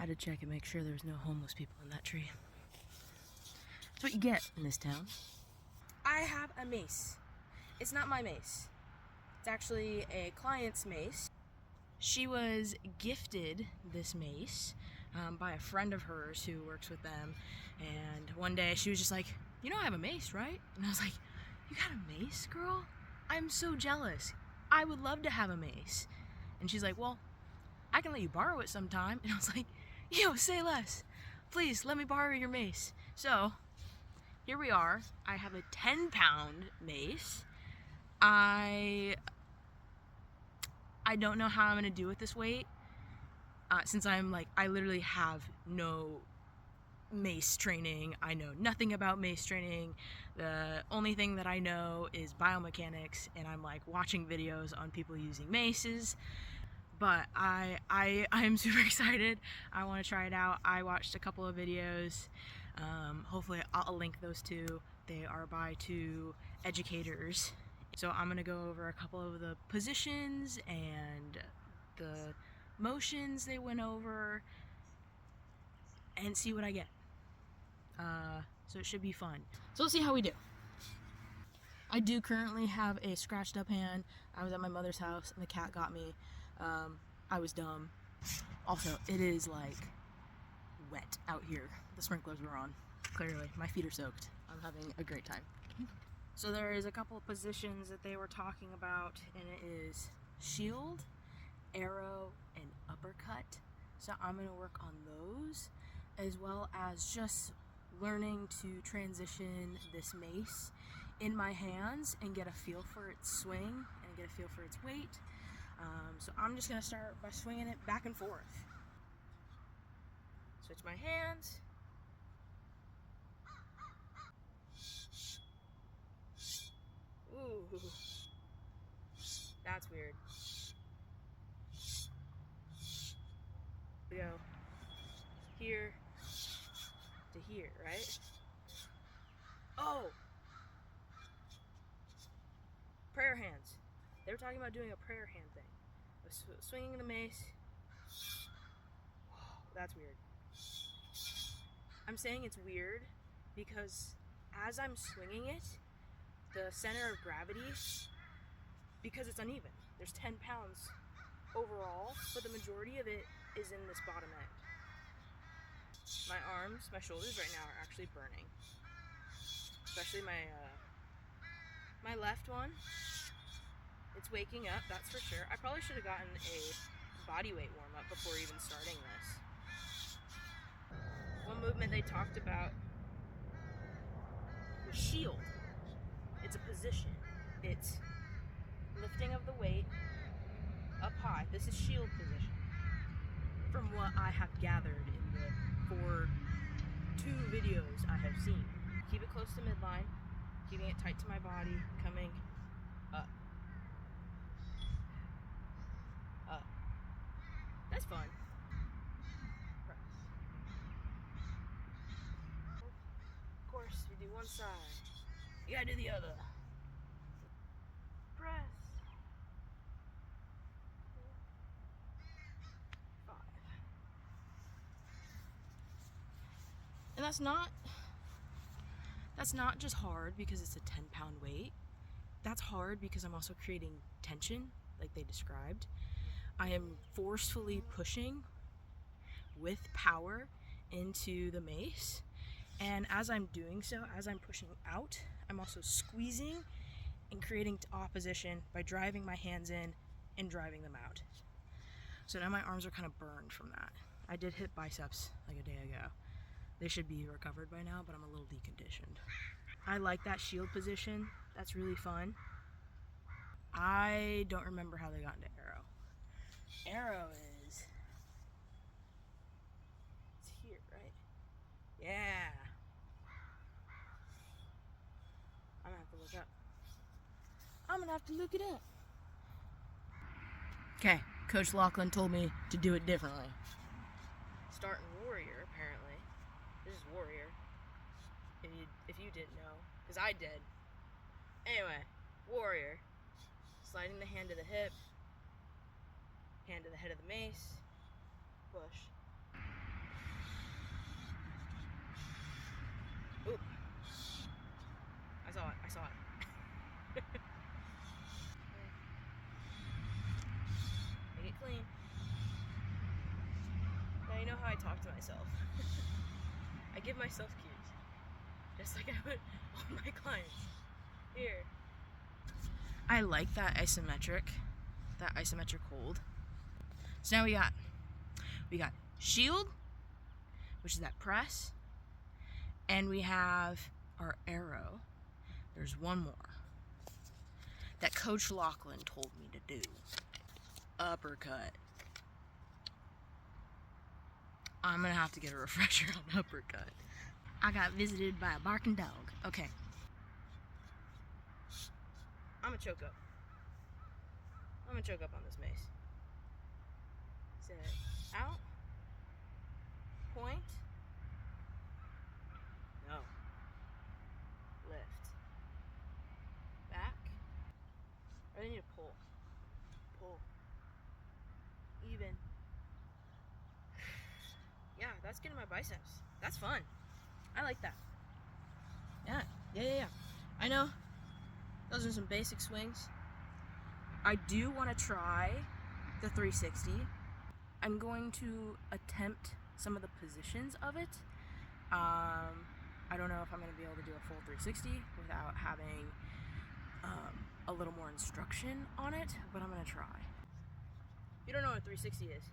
Had to check and make sure there's no homeless people in that tree. That's what you get in this town. I have a mace. It's not my mace. It's actually a client's mace. She was gifted this mace by a friend of hers who works with them, and one day she was just like, you know I have a mace, right? And I was like, you got a mace, girl? I'm so jealous. I would love to have a mace. And she's like, well, I can let you borrow it sometime. And I was like, yo, say less. Please, let me borrow your mace. So, here we are. I have a 10-pound mace. I don't know how I'm gonna do with this weight, since I literally have no mace training. I know nothing about mace training. The only thing that I know is biomechanics, and I'm like watching videos on people using maces. But I'm super excited. I want to try it out. I watched a couple of videos. Hopefully I'll link those two. They are by two educators. So I'm gonna go over a couple of the positions and the motions they went over and see what I get. So it should be fun. So we'll see how we do. I do currently have a scratched up hand. I was at my mother's house and the cat got me. I was dumb. Also, it is like wet out here. The sprinklers were on. Clearly, my feet are soaked. I'm having a great time. So there is a couple of positions that they were talking about, and it is shield, arrow, and uppercut. So I'm going to work on those, as well as just learning to transition this mace in my hands and get a feel for its swing and get a feel for its weight. So I'm just going to start by swinging it back and forth. Switch my hands. Ooh, that's weird. We go here to here, right? Oh! Prayer hands. They were talking about doing a prayer hand thing. Swinging the mace. That's weird. I'm saying it's weird because as I'm swinging it, the center of gravity, because it's uneven, there's 10 pounds overall, but the majority of it is in this bottom end. My arms, my shoulders right now are actually burning. Especially my left one. It's waking up, that's for sure. I probably should have gotten a body weight warm-up before even starting this. One movement they talked about was shield. It's a position. It's lifting of the weight up high. This is shield position. From what I have gathered in the 2 videos I have seen. Keep it close to midline, keeping it tight to my body, coming up. Up. That's fun. Press. Of course, you do one side. You gotta do the other. Press. 5. And that's not just hard because it's a 10-pound weight. That's hard because I'm also creating tension, like they described. I am forcefully pushing with power into the mace. And as I'm doing so, as I'm pushing out, I'm also squeezing and creating opposition by driving my hands in and driving them out. So now my arms are kind of burned from that. I did hit biceps like a day ago. They should be recovered by now, but I'm a little deconditioned. I like that shield position. That's really fun. I don't remember how they got into arrow. Arrow is... it's here, right? Yeah. I'm gonna have to look up. I'm gonna have to look it up. Okay, Coach Lachlan told me to do it differently. Starting warrior, apparently. This is warrior. If you didn't know, because I did. Anyway, warrior. Sliding the hand to the hip, hand to the head of the mace, push. myself. I give myself cues, just like I would all my clients. Here. I like that isometric hold. So now we got shield, which is that press, and we have our arrow. There's one more that Coach Lachlan told me to do. Uppercut. I'm gonna have to get a refresher on uppercut. I got visited by a barking dog. Okay. I'm gonna choke up. I'm gonna choke up on this mace. Set out. Point. No. Lift. Back. Or they need to pull. Pull. Even. Yeah, that's getting my biceps. That's fun. I like that. Yeah. I know. Those are some basic swings. I do want to try the 360. I'm going to attempt some of the positions of it. I don't know if I'm going to be able to do a full 360 without having a little more instruction on it, but I'm going to try. You don't know what 360 is. It's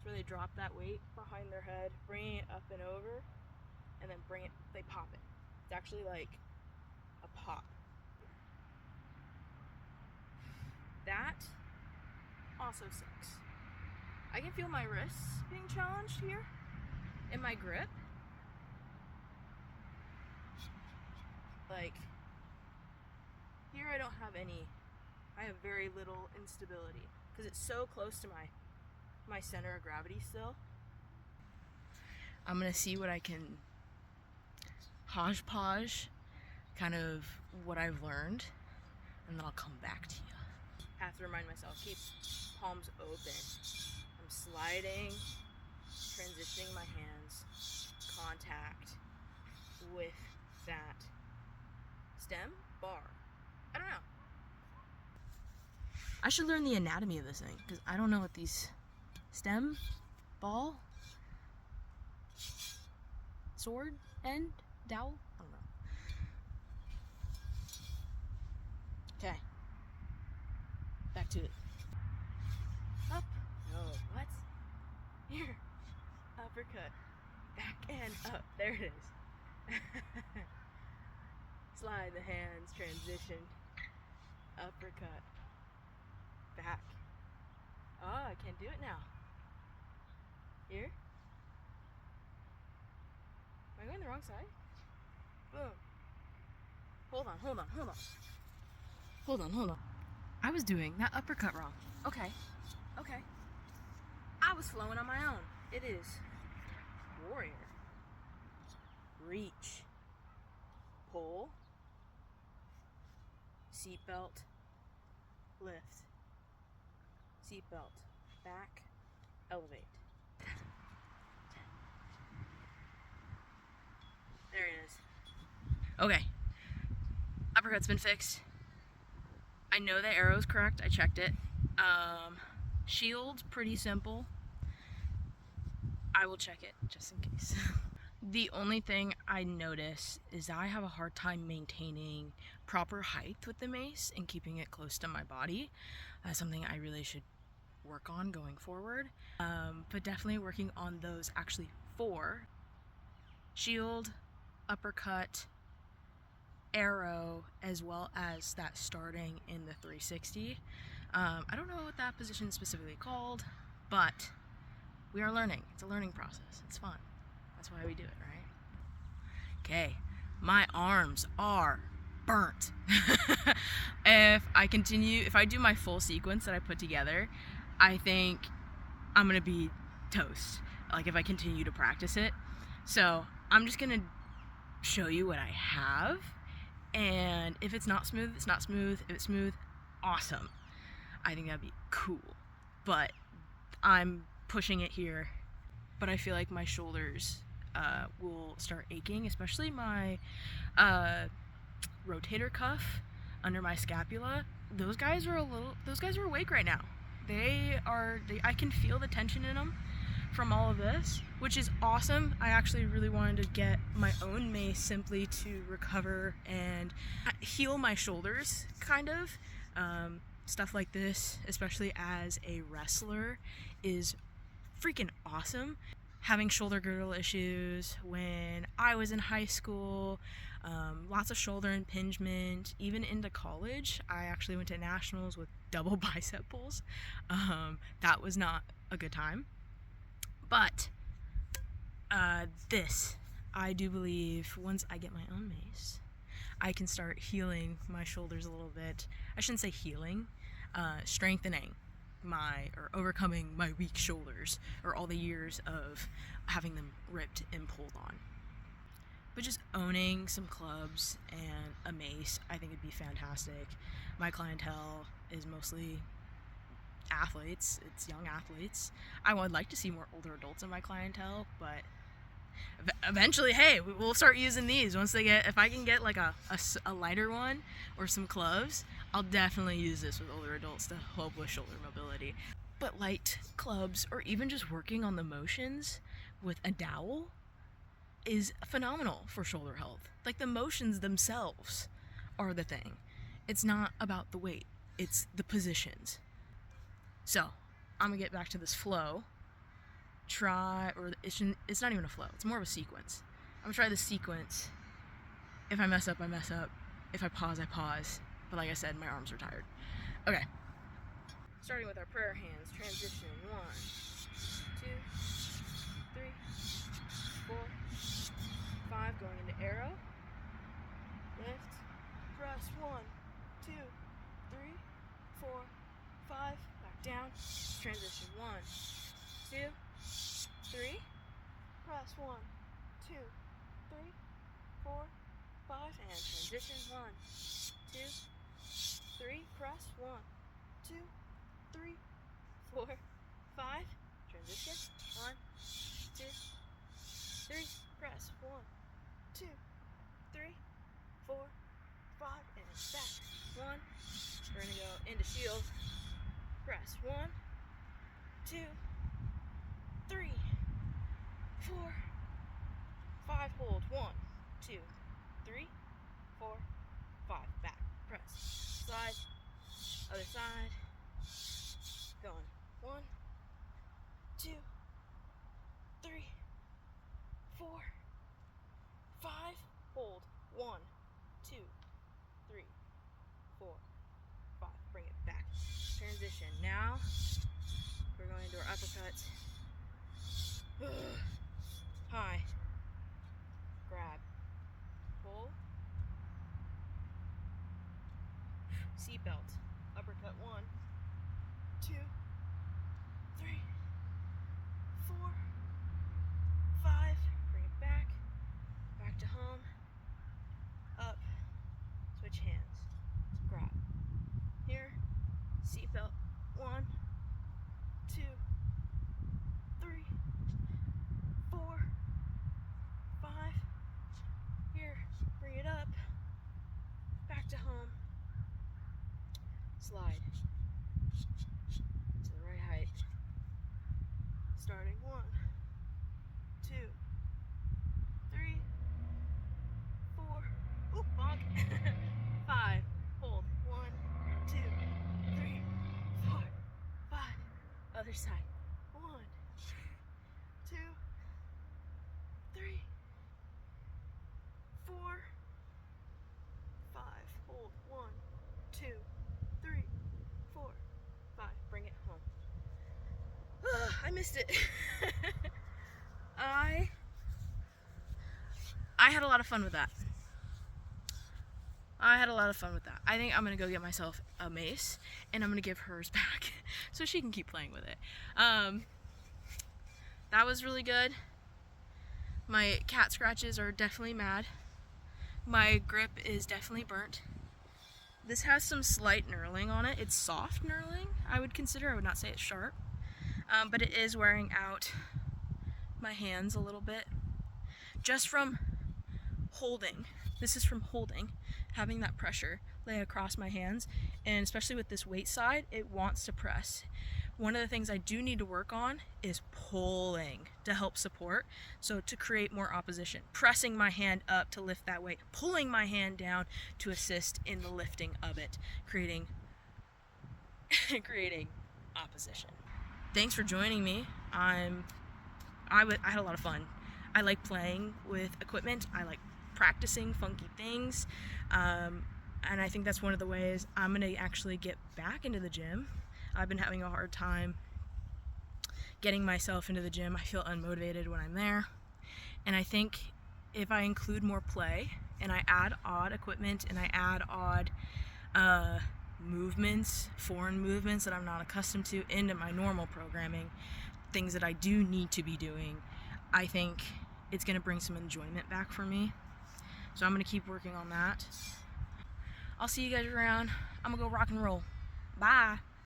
where they drop that weight behind their head, bring it up and over, and then they pop it. It's actually like a pop. That also sucks. I can feel my wrists being challenged here in my grip. Like, here I don't have I have very little instability because it's so close to my center of gravity still. I'm gonna see what I can hodgepodge, kind of what I've learned, and then I'll come back to you. I have to remind myself, keep palms open. I'm sliding, transitioning my hands, contact with that stem bar. I don't know. I should learn the anatomy of this thing, because I don't know what these stem, ball, sword, end, dowel, I don't know. Okay. Back to it. Up. No, what? Here. Uppercut. Back and up. There it is. Slide the hands, transition. Uppercut. Back. Oh, I can't do it now. Here. Am I going the wrong side? Boom. Hold on. I was doing that uppercut wrong. Okay. I was flowing on my own. It is warrior. Reach. Pull. Seatbelt. Lift. Seatbelt. Back. Elevate. There it is. Okay. Uppercut's been fixed. I know the arrow's correct. I checked it. Shield, pretty simple. I will check it just in case. The only thing I notice is that I have a hard time maintaining proper height with the mace and keeping it close to my body. That's something I really should work on going forward. But definitely working on those actually 4. Shield, uppercut, arrow, as well as that starting in the 360. I don't know what that position is specifically called, but we are learning. It's a learning process. It's fun. That's why we do it, right? Okay, my arms are burnt. If I do my full sequence that I put together, I think I'm gonna be toast, like if I continue to practice it. So I'm just gonna show you what I have, and if it's not smooth, it's not smooth. If it's smooth, awesome. I think that'd be cool, but I'm pushing it here. But I feel like my shoulders will start aching, especially my rotator cuff under my scapula. Those guys are awake right now. I can feel the tension in them from all of this, which is awesome. I actually really wanted to get my own mace simply to recover and heal my shoulders, kind of. Stuff like this, especially as a wrestler, is freaking awesome. Having shoulder girdle issues when I was in high school, lots of shoulder impingement, even into college. I actually went to nationals with double bicep pulls. That was not a good time. But this, I do believe, once I get my own mace, I can start healing my shoulders a little bit. I shouldn't say healing, strengthening or overcoming my weak shoulders, or all the years of having them ripped and pulled on. But just owning some clubs and a mace, I think it'd be fantastic. My clientele is mostly athletes. It's young athletes. I would like to see more older adults in my clientele, but eventually, hey, we'll start using these once they get, if I can get like a lighter one or some clubs, I'll definitely use this with older adults to help with shoulder mobility. But light clubs, or even just working on the motions with a dowel, is phenomenal for shoulder health. Like, the motions themselves are the thing. It's not about the weight, it's the positions. So I'm gonna get back to this flow. It's not even a flow, it's more of a sequence. I'm gonna try the sequence. If I mess up, I mess up. If I pause, I pause. But like I said, my arms are tired. Okay. Starting with our prayer hands, transition. 1, 2, 3, 4, 5, going into arrow. Lift, press, 1, 2, 3, 4, 5, back down. Transition. 1, 2, 3, press, 1, 2, 3, 4, 5, and transition. 1, 2, 3, press, 1, 2, 3, 4, 5, transition. 1, 2, 3, press, 1, 2, 3, 4, 5, and back. 1, we're gonna go into shield. Press, 1, 2, 3, 4, 5, hold, 1, 2, 3, 4, 5, back, press, slide, other side, going, 1, 2, 3, 4, 5, hold, 1, 2, 3, 4, 5, bring it back, transition. Now we're going into our uppercuts. High, grab, pull, seatbelt, uppercut. 1, 2, 3, 4, 5, bring it back, back to home, up, switch hands, grab, here, seatbelt. 1, 2, 3, 4, 5, here, bring it up, back to home, slide to the right height, starting. 1, 2, 3, 4, oop, bonk, 5, hold, 1, 2, 3, 4, 5, other side, 1, 2, 3, 4, 5, hold, 1, 2, 3, 4, 5, bring it home. I missed it. I had a lot of fun with that. I think I'm gonna go get myself a mace, and I'm gonna give hers back so she can keep playing with it. That was really good. My cat scratches are definitely mad. My grip is definitely burnt. This has some slight knurling on it. It's soft knurling, I would consider. I would not say it's sharp. But it is wearing out my hands a little bit. Just from holding. This is from holding, having that pressure lay across my hands, and especially with this weight side, it wants to press. One of the things I do need to work on is pulling to help support, so to create more opposition. Pressing my hand up to lift that weight, pulling my hand down to assist in the lifting of it, creating opposition. Thanks for joining me. I had a lot of fun. I like playing with equipment. I like practicing funky things. And I think that's one of the ways I'm going to actually get back into the gym. I've been having a hard time getting myself into the gym. I feel unmotivated when I'm there. And I think if I include more play and I add odd equipment and I add odd movements, foreign movements that I'm not accustomed to into my normal programming, things that I do need to be doing, I think it's going to bring some enjoyment back for me. So I'm going to keep working on that. I'll see you guys around. I'm going to go rock and roll. Bye.